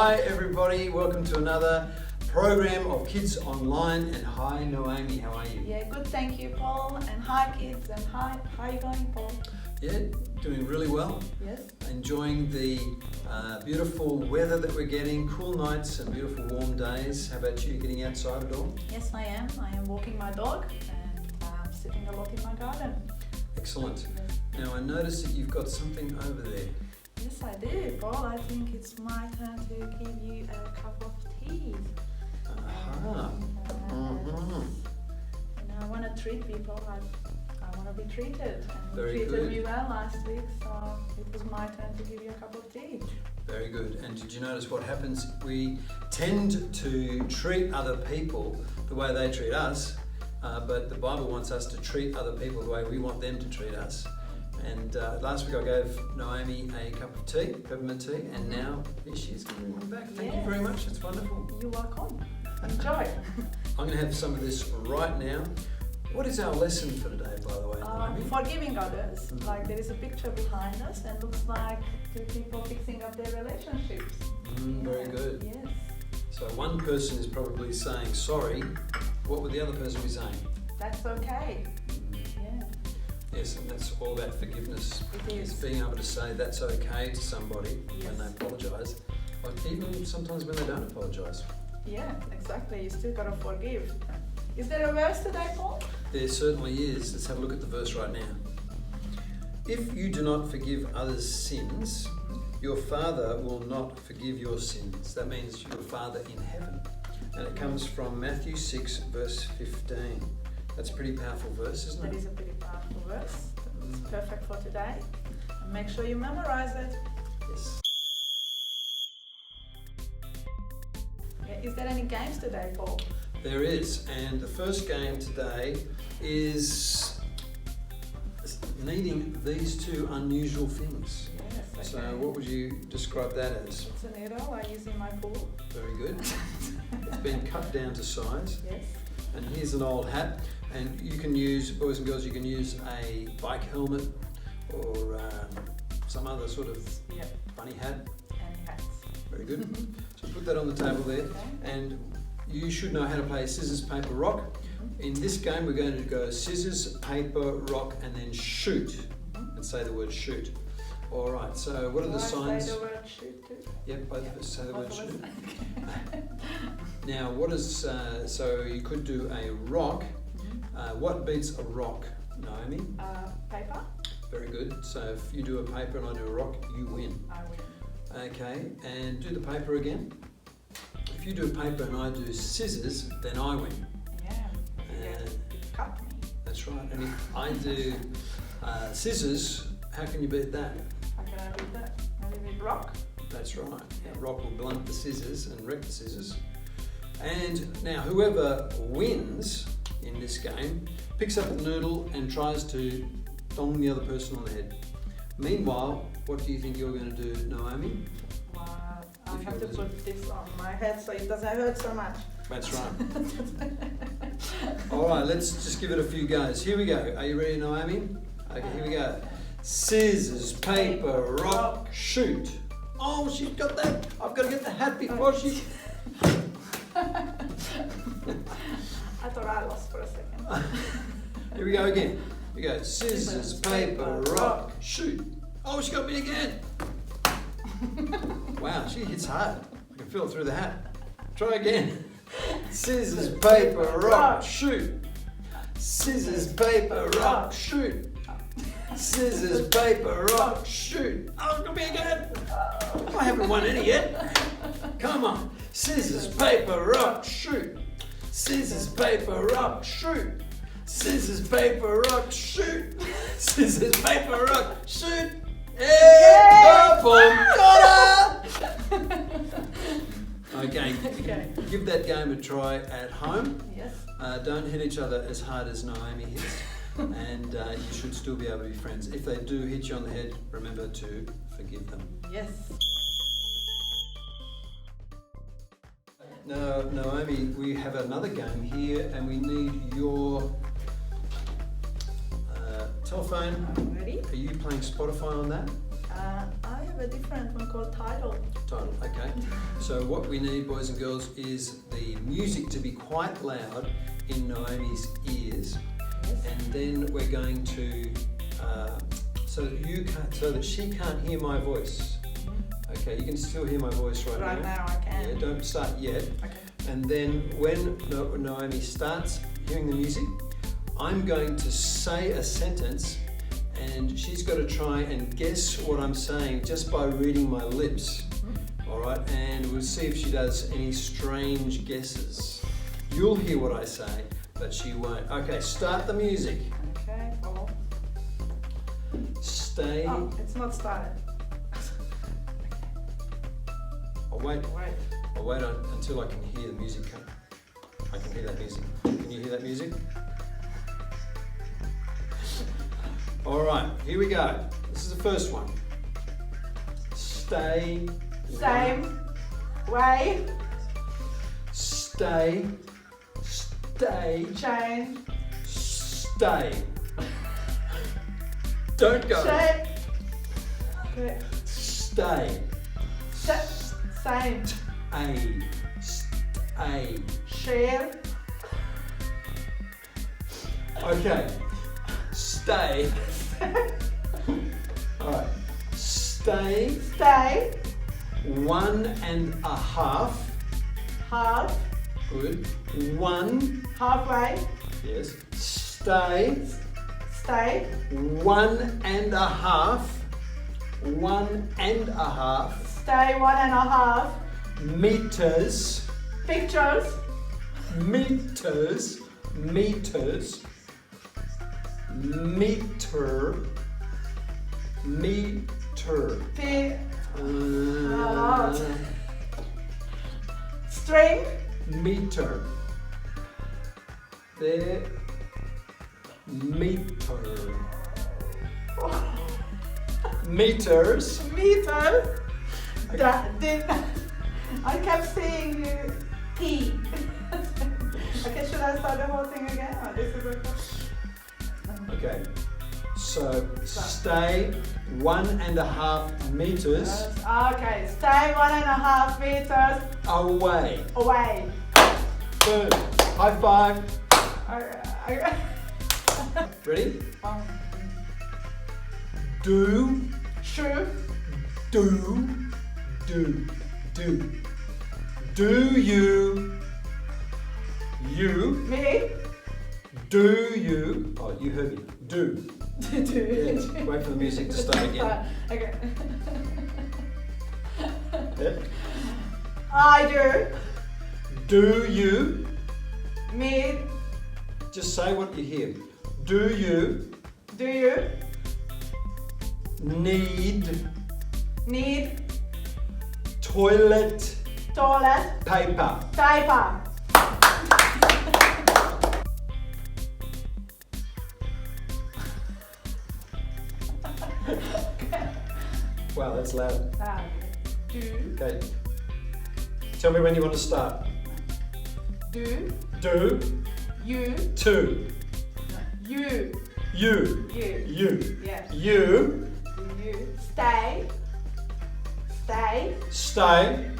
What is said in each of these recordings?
Hi everybody, welcome to another program of Kids Online, and hi Noemi, how are you? Yeah, good, thank you, Paul, and hi kids, and hi, how are you going, Paul? Yeah, doing really well. Yes. Enjoying the beautiful weather that we're getting, cool nights and beautiful warm days. How about you, getting outside at all? Yes, I am. I am walking my dog and sitting a lot in my garden. Excellent. Yes. Now I notice that you've got something over there. Yes, I do, Paul. I think it's my turn to give you a cup of tea. Aha. I want to treat people. I want to be treated, and you Very treated good. me well last week, so it was my turn to give you a cup of tea. Very good. And did you notice what happens? We tend to treat other people the way they treat us, but the Bible wants us to treat other people the way we want them to treat us. And last week I gave Noemi a cup of tea, peppermint tea, and now here she is giving one back. Thank you very much, it's wonderful. You're welcome. Enjoy. I'm going to have some of this right now. What is our lesson for today, by the way, Noemi? Forgiving others. Like there is a picture behind us and looks like two people fixing up their relationships. Very good. Yes. So one person is probably saying sorry. What would the other person be saying? That's okay. Yeah. Yes, and that's all about forgiveness. It is. It's being able to say that's okay to somebody when Yes. they apologise, or even sometimes when they don't apologise. Yeah, exactly. You still gotta forgive. Is there a verse today, Paul? There certainly is. Let's have a look at the verse right now. If you do not forgive others' sins, your Father will not forgive your sins. That means your Father in heaven. And it comes from Matthew 6, verse 15. That's a pretty powerful verse, isn't That it? is a pretty powerful verse. It's perfect for today. And make sure you memorize it. Yes. Yeah. Is there any games today, Paul? There is, and the first game today is needing these two unusual things. Yes. Okay. So what would you describe that as? It's a noodle I use in my pool. Very good. It's been cut down to size. Yes. And here's an old hat, and you can use, boys and girls, you can use a bike helmet or some other sort of funny hat. And hats. Very good. So put that on the table there. Okay. And you should know how to play scissors, paper, rock. In this game we're going to go scissors, paper, rock, and then shoot. And say the word shoot. All right, so what are the signs? Say the word shoot too? Yep, both of us say the word Both of shoot. us. Now, what is, so you could do a rock. What beats a rock, Naomi? Paper. Very good. So if you do a paper and I do a rock, you win. I win. Okay, and do the paper again. If you do a paper and I do scissors, then I win. Yeah. You cut me. That's right. And if I do scissors, how can you beat that? How can I do that? Maybe with rock. That's right. A rock will blunt the scissors and wreck the scissors. And now whoever wins in this game picks up a noodle and tries to dong the other person on the head. Meanwhile, what do you think you're going to do, Naomi? Wow. I If have you to lose put this on my head so it doesn't hurt so much. That's right. All right, let's just give it a few goes. Here we go. Are you ready, Naomi? Okay, here we go. Scissors, paper, rock, shoot. Oh, she's got that. I've got to get the hat before she... I thought I lost for a second. Here we go again. Here we go. Scissors, paper, rock, shoot. Oh, she got me again. Wow, she hits hard. I can feel it through the hat. Try again. Scissors, paper, rock, shoot. Scissors, paper, rock, shoot. Scissors, paper, rock, shoot. Oh, it's got me again. I haven't won any yet. Come on. Scissors, paper, rock, shoot. Scissors, paper, rock, shoot. Scissors, paper, rock, shoot. Scissors, paper, rock, shoot. Yeah! Boom! Got her! Okay, give that game a try at home. Yes. Don't hit each other as hard as Naomi hits, and you should still be able to be friends. If they do hit you on the head, remember to forgive them. Yes. Now, Naomi, we have another game here, and we need your telephone. I'm ready. Are you playing Spotify on that? I have a different one called Title. Title, okay. So what we need, boys and girls, is the music to be quite loud in Naomi's ears, Yes. and then we're going to so that she can't hear my voice. Okay, you can still hear my voice right now. Right now I can. Yeah, don't start yet. Okay. And then when Naomi starts hearing the music, I'm going to say a sentence, and she's got to try and guess what I'm saying just by reading my lips. All right, and we'll see if she does any strange guesses. You'll hear what I say, but she won't. Okay, start the music. Okay. Oh. Stay. Oh, it's not started. I'll wait. Wait. I'll wait until I can hear the music come. I can hear that music. Can you hear that music? All right, here we go. This is the first one. Stay. Same way. Stay. Stay. Change. Stay. Don't go. Shape. Okay. Stay. Same. Stay. Share. Okay. Stay. All right. Stay. Stay. 1.5. Half. Good. 1. Halfway. Yes. Stay. Stay. 1.5. 1.5 Stay 1.5. meters. Pictures. Meters. Meters. Meter. Meter. String. Meter. There. Meter. Meters. Meter. I kept saying P. Okay, should I start the whole thing again? Oh, this is Okay. So stay 1.5 meters okay, stay 1.5 meters away. away. Boom. High five. Okay. Ready? Do. Shoe. Do. Do. Do. Do you. You. Me. Do you. Oh, you heard me. Do. Yes. Wait for the music to start again. Okay. Yeah. I do. Do you. Me. Just say what you hear. Do you Do you need need toilet toilet paper? paper? Wow, that's loud. Do. Okay. Tell me when you want to start. Do. Do. You. To. You. You. You. You. Yeah. You. You. Stay. Stay Stay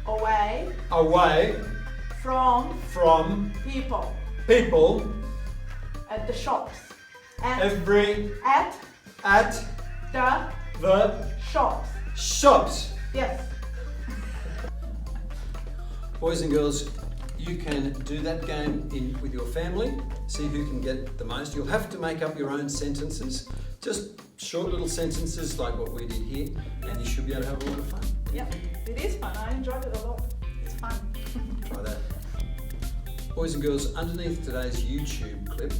away away from from people people at the shops. At every at at the the shops. shops. Yes. Boys and girls, you can do that game with your family, see who can get the most. You'll have to make up your own sentences, just short little sentences like what we did here, and you should be able to have a lot of fun. Yep. It is fun. I enjoyed it a lot. It's fun. Try that. Boys and girls, underneath today's YouTube clip,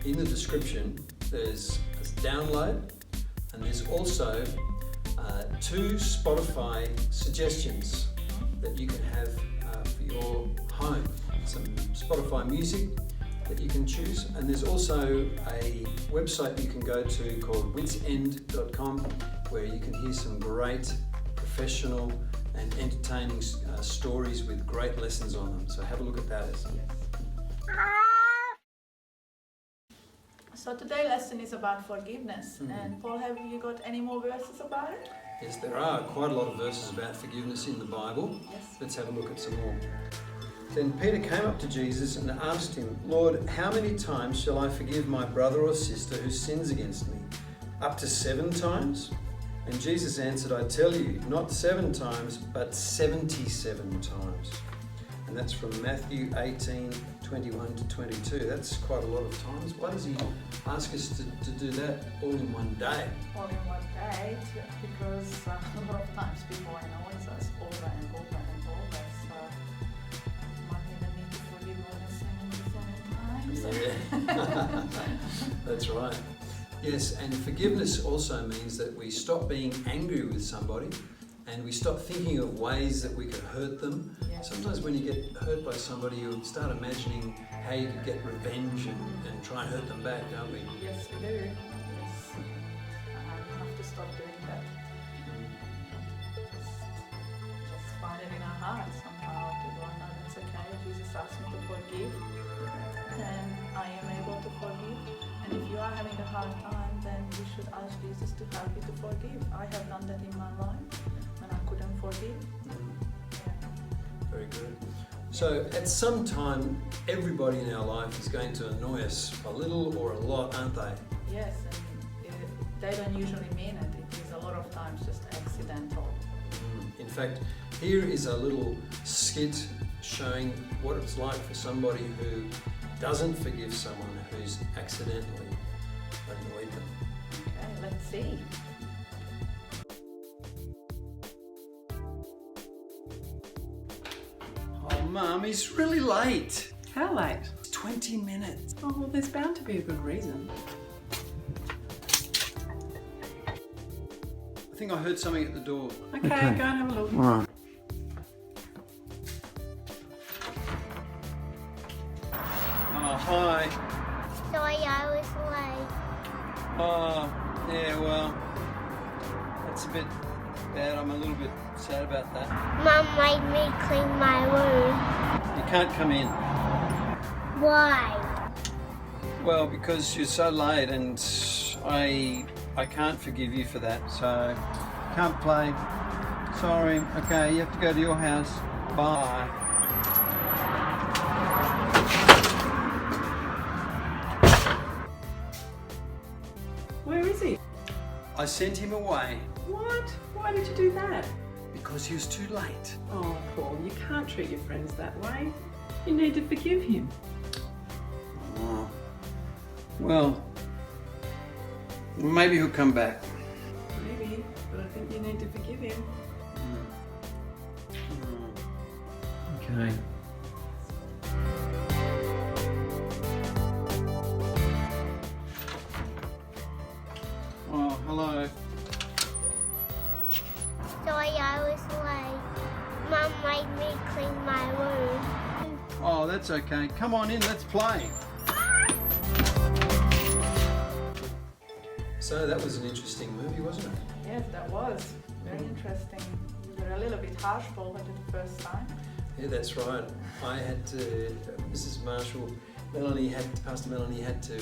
in the description, there's a download, and there's also 2 Spotify suggestions that you can have for your home. Some Spotify music that you can choose, and there's also a website you can go to called witsend.com where you can hear some great professional and entertaining stories with great lessons on them. So have a look at those. So today's lesson is about forgiveness. And Paul, have you got any more verses about it? Yes, there are quite a lot of verses about forgiveness in the Bible. Yes. Let's have a look at some more. Then Peter came up to Jesus and asked him, Lord, how many times shall I forgive my brother or sister who sins against me? Up to 7 times? And Jesus answered, I tell you, not 7 times, but 77 times. And that's from Matthew 18:21 to 22. That's quite a lot of times. Why does he ask us to do that all in one day? All in one day, because a lot of times people annoy us over and over and over. So might even need to forgive more than 77 times. Yeah, that's right. Yes, and forgiveness also means that we stop being angry with somebody and we stop thinking of ways that we could hurt them. Yes. Sometimes when you get hurt by somebody, you start imagining how you could get revenge and try and hurt them back, don't we? Yes, we do. Yes. We have to stop doing that. Just find it in our hearts somehow to go, no, that's okay. Jesus asked me to forgive, and I am able to forgive. And if you are having a hard time, then you should ask Jesus to help you to forgive. I have done that in my life when I couldn't forgive. Very good. So at some time, everybody in our life is going to annoy us a little or a lot, aren't they? Yes, and they don't usually mean it. It is a lot of times just accidental. In fact, here is a little skit showing what it's like for somebody who doesn't forgive someone who's accidentally annoyed them. Okay, let's see. Oh, Mum, he's really late. How late? 20 minutes. Oh, well, there's bound to be a good reason. I think I heard something at the door. Okay, go and have a look. All right. Oh, hi. Sorry, I was late. Oh, yeah, well, that's a bit bad. I'm a little bit sad about that. Mum made me clean my room. You can't come in. Why? Well, because you're so late and I can't forgive you for that, so can't play. Sorry. Okay, you have to go to your house. Bye. Where is he? I sent him away What? Why did you do that? because he was too late. Oh, Paul, you can't treat your friends that way. You need to forgive him. Oh. Well, maybe he'll come back. Maybe, but I think you need to forgive him. Okay. Oh, hello. Sorry, I was late. Mum made me clean my room. Oh, that's okay. Come on in, let's play. So that was an interesting movie, wasn't it? Yes, that was very interesting. You were a little bit harsh, Paul, at the first time. Yeah, that's right. I had to, Mrs. Marshall, Pastor Melanie had to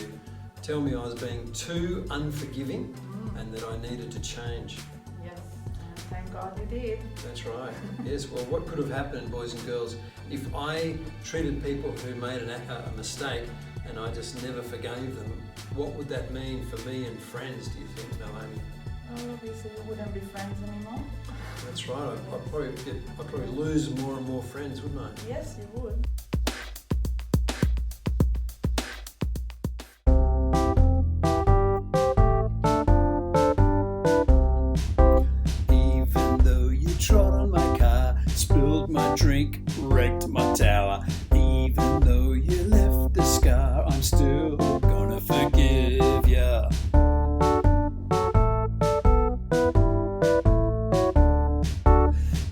tell me I was being too unforgiving and that I needed to change. Yes, and thank God you did. That's right. Yes, well, what could have happened, boys and girls, if I treated people who made a mistake and I just never forgave them, what would that mean for me and friends, do you think, Melanie? Oh, obviously you wouldn't be friends anymore. That's right. I'd probably lose more and more friends, wouldn't I? Yes, you would. Even though you trod on my car, spilled my drink, wrecked my tower. Even though you left the scar, I'm still gonna forgive ya.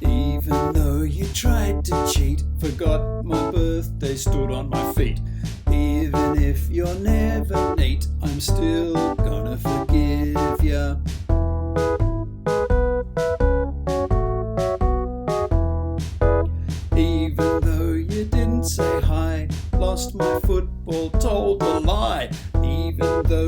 Even though you tried to cheat, forgot my birthday, stood on my feet. Even if you're never neat, I'm still gonna forgive ya. Even though you didn't say hi, lost my football, told a lie. Even though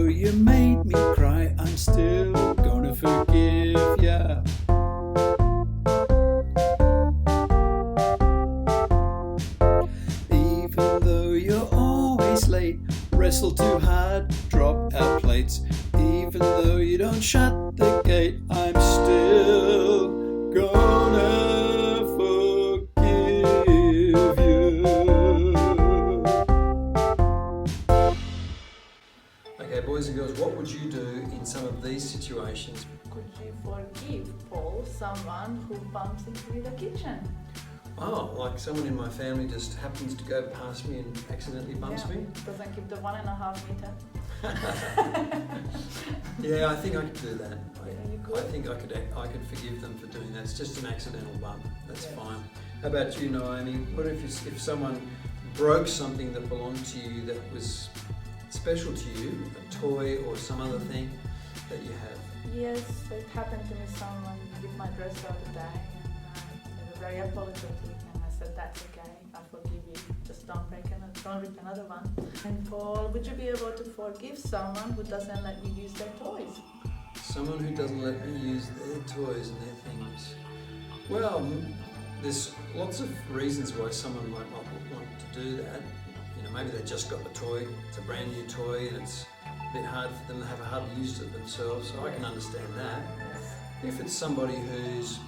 and shut the gate, I'm still gonna forgive you. Okay, boys and girls, what would you do in some of these situations? Could you forgive, Paul, someone who bumps into you in the kitchen? Oh, like someone in my family just happens to go past me and accidentally bumps me? Doesn't keep the 1.5 meter. Yeah, I think I could do that. You could? I think I could forgive them for doing that. It's just an accidental bump. That's Yes. fine. How about you, Naomi? What if someone broke something that belonged to you that was special to you, a toy or some other thing that you have? Yes, it happened to me. Someone did my dress the other day, and they were very apologetic, and I said, "That's okay. I forgive you. Just don't rip another one." And Paul, would you be able to forgive someone who doesn't let you use their toys? Someone who doesn't let me use their toys and their things. Well, there's lots of reasons why someone might not want to do that. You know, maybe they just got the toy. It's a brand new toy, and it's a bit hard for them to have hardly used it themselves. So I can understand that. If it's somebody who's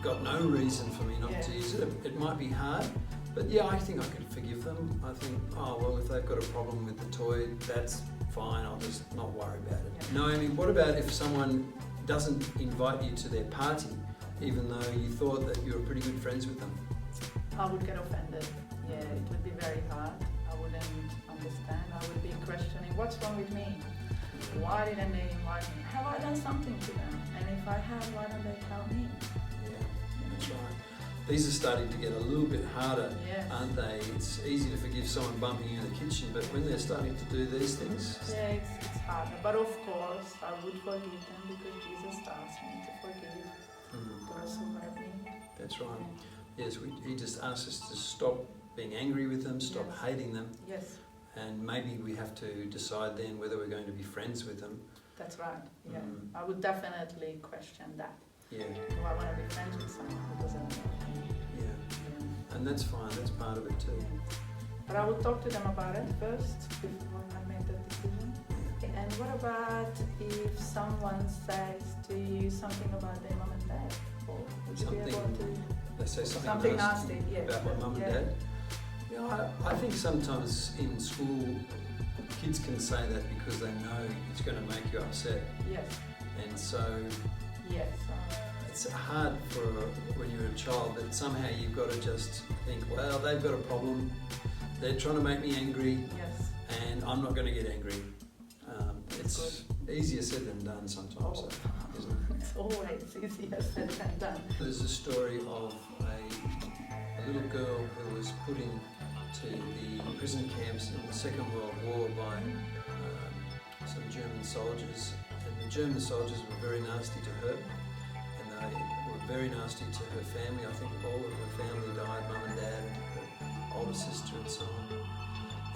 got no reason for me not to use it, it might be hard. But yeah, I think I could forgive them. I think, oh well, if they've got a problem with the toy, that's fine. I'll just not worry about it. Naomi, what about if someone doesn't invite you to their party, even though you thought that you were pretty good friends with them? I would get offended. Yeah, it would be very hard. I wouldn't understand. I would be questioning, what's wrong with me? Why didn't they invite me? Have I done something to them? And if I have, why don't they tell me? Yeah, that's right. These are starting to get a little bit harder, aren't they? It's easy to forgive someone bumping you in the kitchen, but when they're starting to do these things... Yeah, it's harder. But of course, I would forgive them because Jesus asked me to forgive those who hurt me. That's right. Yes, he just asks us to stop being angry with them, stop hating them. Yes. And maybe we have to decide then whether we're going to be friends with them. That's right, yeah. I would definitely question that. Yeah. Do I want to be friends with someone who doesn't know me? Yeah. And that's fine, that's part of it too. But I would talk to them about it first before I make that decision. And what about if someone says to you something about their mum and dad? Or would you be able to... They say something nasty about my mum and dad? Yeah, I think sometimes in school kids can say that because they know it's going to make you upset. Yes. And so it's hard for when you're a child, but somehow you've got to just think, well, they've got a problem, they're trying to make me angry, and I'm not going to get angry. It's easier said than done sometimes, isn't it? It's always easier said than done. There's a story of a little girl who was put into the prison camps in the Second World War by some German soldiers. And the German soldiers were very nasty to her, and they were very nasty to her family. I think all of her family died, mum and dad, and her older sister and so on.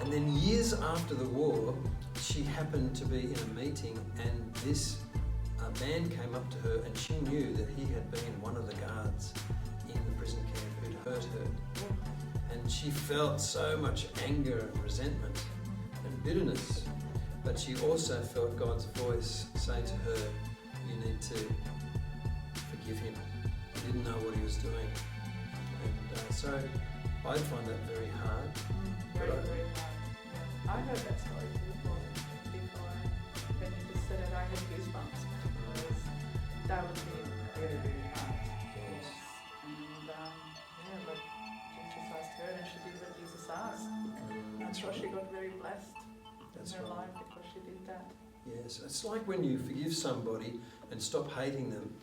And then years after the war, she happened to be in a meeting, and this man came up to her, and she knew that he had been one of the guards in the prison camp who'd hurt her. And she felt so much anger and resentment and bitterness, but she also felt God's voice say to her, you need to forgive him. He didn't know what he was doing. And so I find that very hard. Very hard. Yeah. I heard that story before when you just said it, I had goosebumps because that would be very, very hard. Yes. And but Jesus asked her and she did what Jesus asked. I'm sure she got very blessed in her life because she did that. Yes, it's like when you forgive somebody and stop hating them,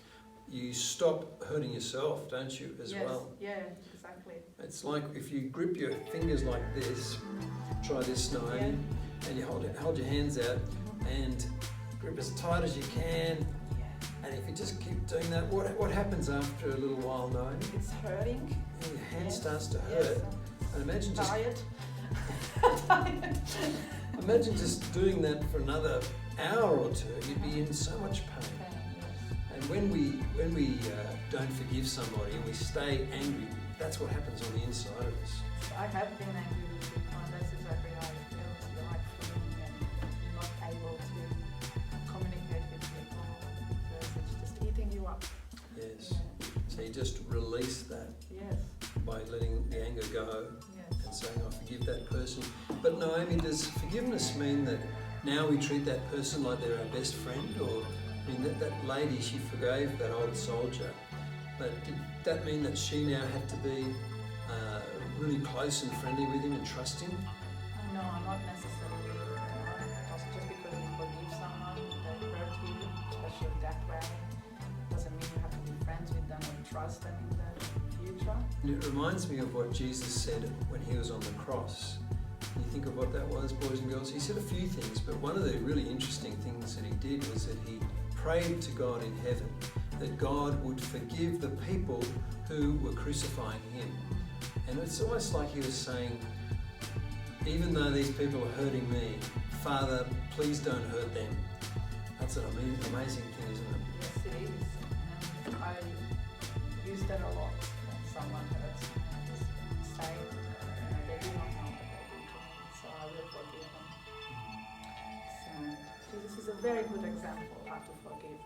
you stop hurting yourself, don't you, as well? Yeah, exactly. It's like if you grip your fingers like this, try this, Naomi, and you hold your hands out and grip as tight as you can. And if you just keep doing that, what happens after a little while, Naomi? It's hurting. And your hand starts to hurt. And imagine just imagine just doing that for another hour or two. You'd be in so much pain. And when we don't forgive somebody and we stay angry, that's what happens on the inside of us. I have been angry with people, and that's exactly how it feels. You're like feeling and you're not able to communicate with people. he just released that Yes. by letting the anger go Yes. and saying, I forgive that person. But Naomi, does forgiveness mean that now we treat that person like they're our best friend? Or, I mean, that lady, she forgave that old soldier, but did that mean that she now had to be really close and friendly with him and trust him? No, not necessarily. Also, just because you forgive someone that hurt you, especially that way, doesn't mean you have to be friends with them or trust them in the future. And it reminds me of what Jesus said when he was on the cross. Can you think of what that was, boys and girls? He said a few things, but one of the really interesting things that he did was that he prayed to God in heaven that God would forgive the people who were crucifying him. And it's almost like he was saying, even though these people are hurting me, Father, please don't hurt them. That's an amazing thing, isn't it? Yes, it is. And I use that a lot when someone hurts me. I just say, they do not know what they do to me, so I will forgive them. So Jesus is a very good example how to forgive.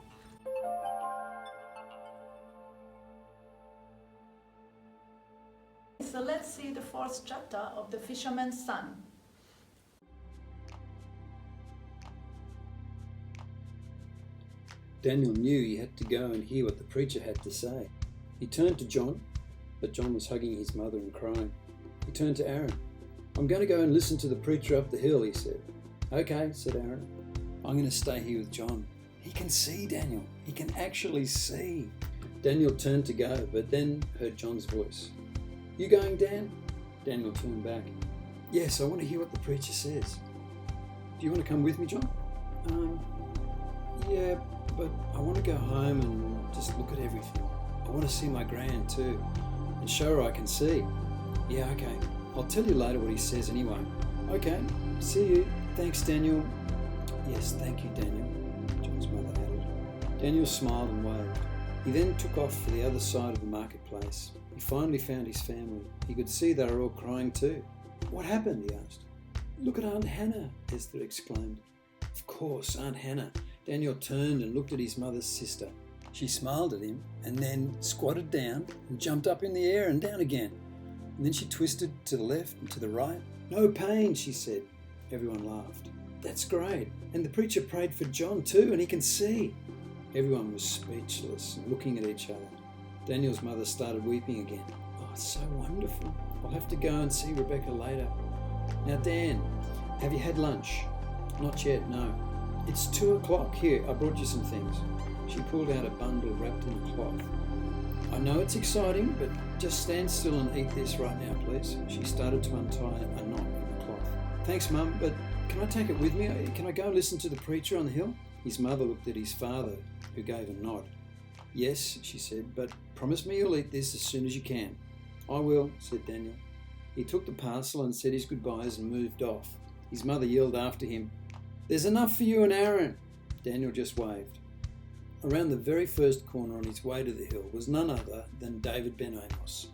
So let's see the 4th chapter of the Fisherman's Son. Daniel knew he had to go and hear what the preacher had to say. He turned to John, but John was hugging his mother and crying. He turned to Aaron. I'm going to go and listen to the preacher up the hill, he said. Okay, said Aaron. I'm going to stay here with John. He can see, Daniel. He can actually see. Daniel turned to go, but then heard John's voice. You going, Dan? Daniel turned back. Yes, I want to hear what the preacher says. Do you want to come with me, John? Yeah, but I want to go home and just look at everything. I want to see my gran too, and show her I can see. Yeah, okay. I'll tell you later what he says anyway. Okay, see you. Thanks, Daniel. Yes, thank you, Daniel, John's mother added. Daniel smiled and waved. He then took off for the other side of the marketplace. He finally found his family. He could see they were all crying too. What happened? He asked. Look at Aunt Hannah, Esther exclaimed. Of course, Aunt Hannah. Daniel turned and looked at his mother's sister. She smiled at him and then squatted down and jumped up in the air and down again. And then she twisted to the left and to the right. No pain, she said. Everyone laughed. That's great. And the preacher prayed for John too, and he can see. Everyone was speechless and looking at each other. Daniel's mother started weeping again. Oh, it's so wonderful. I'll have to go and see Rebecca later. Now, Dan, have you had lunch? Not yet, no. It's 2:00. Here, I brought you some things. She pulled out a bundle wrapped in a cloth. I know it's exciting, but just stand still and eat this right now, please. She started to untie a knot in the cloth. Thanks, Mum, but can I take it with me? Can I go and listen to the preacher on the hill? His mother looked at his father, who gave a nod. Yes, she said, but promise me you'll eat this as soon as you can. I will, said Daniel. He took the parcel and said his goodbyes and moved off. His mother yelled after him, There's enough for you and Aaron. Daniel just waved. Around the very first corner on his way to the hill was none other than David Ben Amos.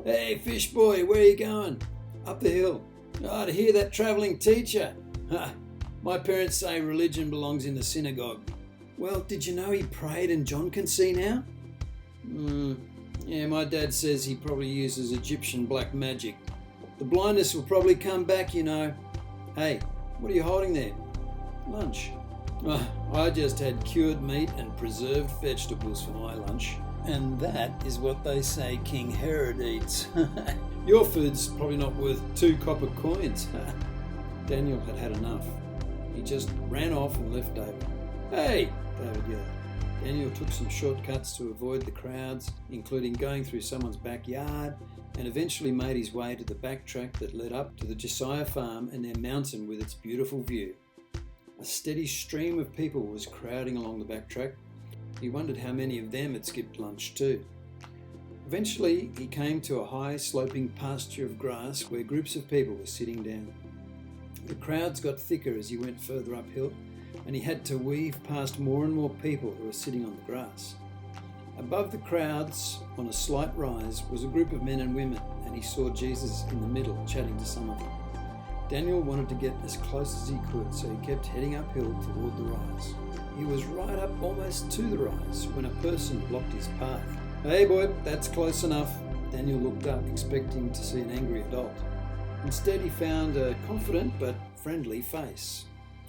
Hey, fish boy, where are you going? Up the hill. To hear that travelling teacher. My parents say religion belongs in the synagogue. Well, did you know he prayed and John can see now? Yeah, my dad says he probably uses Egyptian black magic. The blindness will probably come back, you know. Hey, what are you holding there? Lunch. I just had cured meat and preserved vegetables for my lunch. And that is what they say King Herod eats. Your food's probably not worth 2 copper coins. Daniel had had enough. He just ran off and left David. Hey, David yelled. Daniel took some shortcuts to avoid the crowds, including going through someone's backyard, and eventually made his way to the backtrack that led up to the Josiah farm and their mountain with its beautiful view. A steady stream of people was crowding along the backtrack. He wondered how many of them had skipped lunch too. Eventually, he came to a high sloping pasture of grass where groups of people were sitting down. The crowds got thicker as he went further uphill, and he had to weave past more and more people who were sitting on the grass. Above the crowds, on a slight rise, was a group of men and women, and he saw Jesus in the middle, chatting to some of them. Daniel wanted to get as close as he could, so he kept heading uphill toward the rise. He was right up almost to the rise when a person blocked his path. Hey boy, that's close enough. Daniel looked up, expecting to see an angry adult. Instead, he found a confident but friendly face,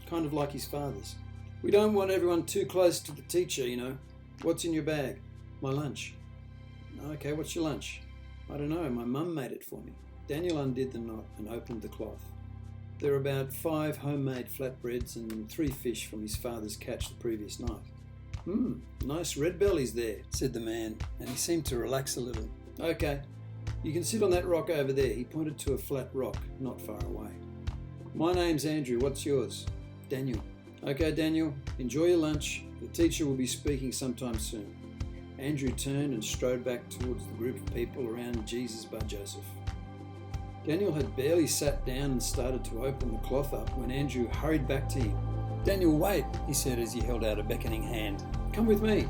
kind of like his father's. We don't want everyone too close to the teacher, you know. What's in your bag? My lunch. Okay, what's your lunch? I don't know, my mum made it for me. Daniel undid the knot and opened the cloth. There were about 5 homemade flatbreads and 3 fish from his father's catch the previous night. Nice red bellies there, said the man, and he seemed to relax a little. Okay, you can sit on that rock over there. He pointed to a flat rock not far away. My name's Andrew, what's yours? Daniel. Okay, Daniel, enjoy your lunch. The teacher will be speaking sometime soon. Andrew turned and strode back towards the group of people around Jesus bar Joseph. Daniel had barely sat down and started to open the cloth up when Andrew hurried back to him. Daniel, wait, he said as he held out a beckoning hand. Come with me.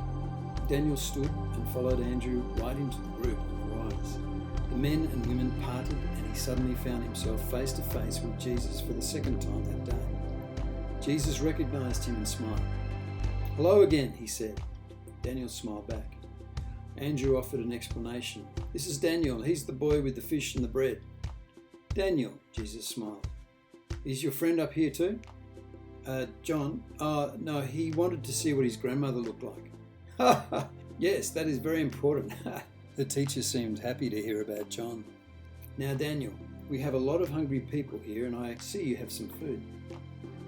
Daniel stood and followed Andrew right into the group on the rise. The men and women parted and he suddenly found himself face to face with Jesus for the second time that day. Jesus recognized him and smiled. Hello again, he said. Daniel smiled back. Andrew offered an explanation. This is Daniel. He's the boy with the fish and the bread. Daniel, Jesus smiled. Is your friend up here too? John? No, he wanted to see what his grandmother looked like. Yes, that is very important. The teacher seemed happy to hear about John. Now, Daniel, we have a lot of hungry people here and I see you have some food.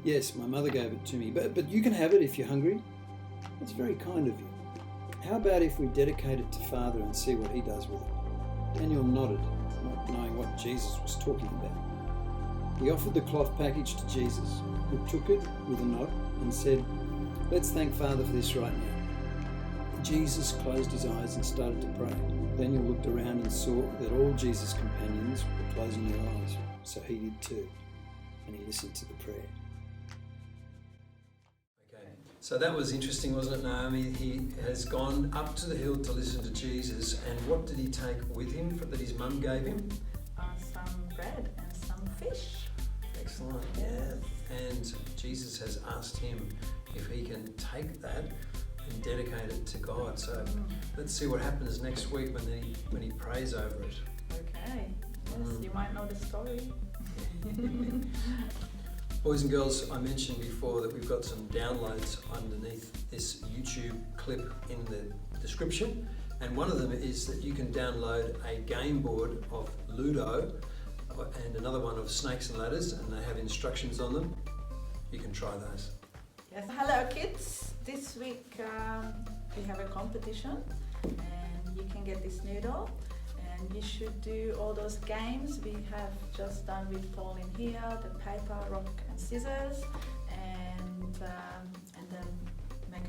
Yes, my mother gave it to me, but you can have it if you're hungry. That's very kind of you. How about if we dedicate it to Father and see what he does with it? Daniel nodded, not knowing what Jesus was talking about. He offered the cloth package to Jesus, who took it with a nod and said, Let's thank Father for this right now. Jesus closed his eyes and started to pray. Daniel looked around and saw that all Jesus' companions were closing their eyes, so he did too, and he listened to the prayer. So that was interesting, wasn't it, Naomi? He has gone up to the hill to listen to Jesus, and what did he take with him that his mum gave him? Some bread and some fish. Excellent, yeah. And Jesus has asked him if he can take that and dedicate it to God. So let's see what happens next week when he prays over it. Okay, yes, you might know the story. Boys and girls, I mentioned before that we've got some downloads underneath this YouTube clip in the description, and one of them is that you can download a game board of Ludo and another one of Snakes and Ladders, and they have instructions on them. You can try those. Yes, hello kids. This week we have a competition and you can get this noodle. And you should do all those games we have just done with Paul in here, the paper, rock and scissors, and then make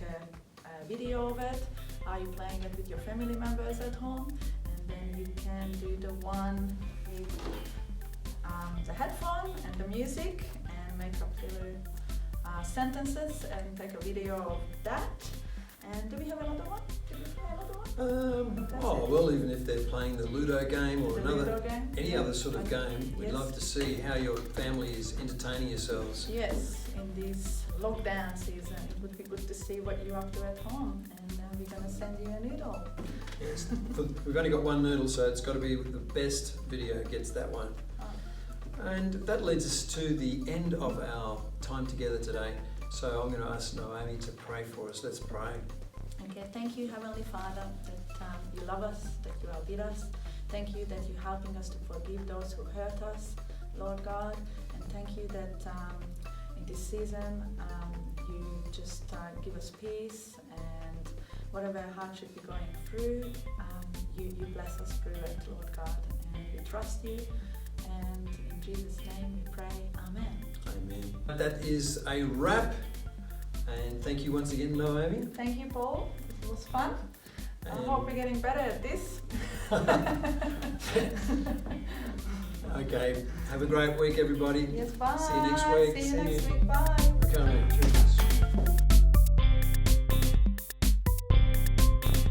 a video of it. Are you playing it with your family members at home? And then you can do the one with the headphone and the music and make up the sentences and take a video of that. And do we have another one? Well, even if they're playing the Ludo game or any other sort of game, we'd Yes. love to see how your family is entertaining yourselves. Yes, in this lockdown season, it would be good to see what you're up to at home, and we're going to send you a noodle. Yes, we've only got one noodle, so it's got to be the best video gets that one. And that leads us to the end of our time together today. So I'm going to ask Naomi to pray for us. Let's pray. Okay, thank you, Heavenly Father, that you love us, that you are with us. Thank you that you're helping us to forgive those who hurt us, Lord God. And thank you that in this season you just give us peace, and whatever hardship we're going through, you bless us through it, Lord God. And we trust you. And in Jesus' name we pray, Amen. Amen. That is a wrap. And thank you once again, Naomi. Thank you, Paul. It was fun. I hope we're getting better at this. Okay. Have a great week, everybody. Yes, bye. See you next week. See you next week. Bye. Okay, cheers.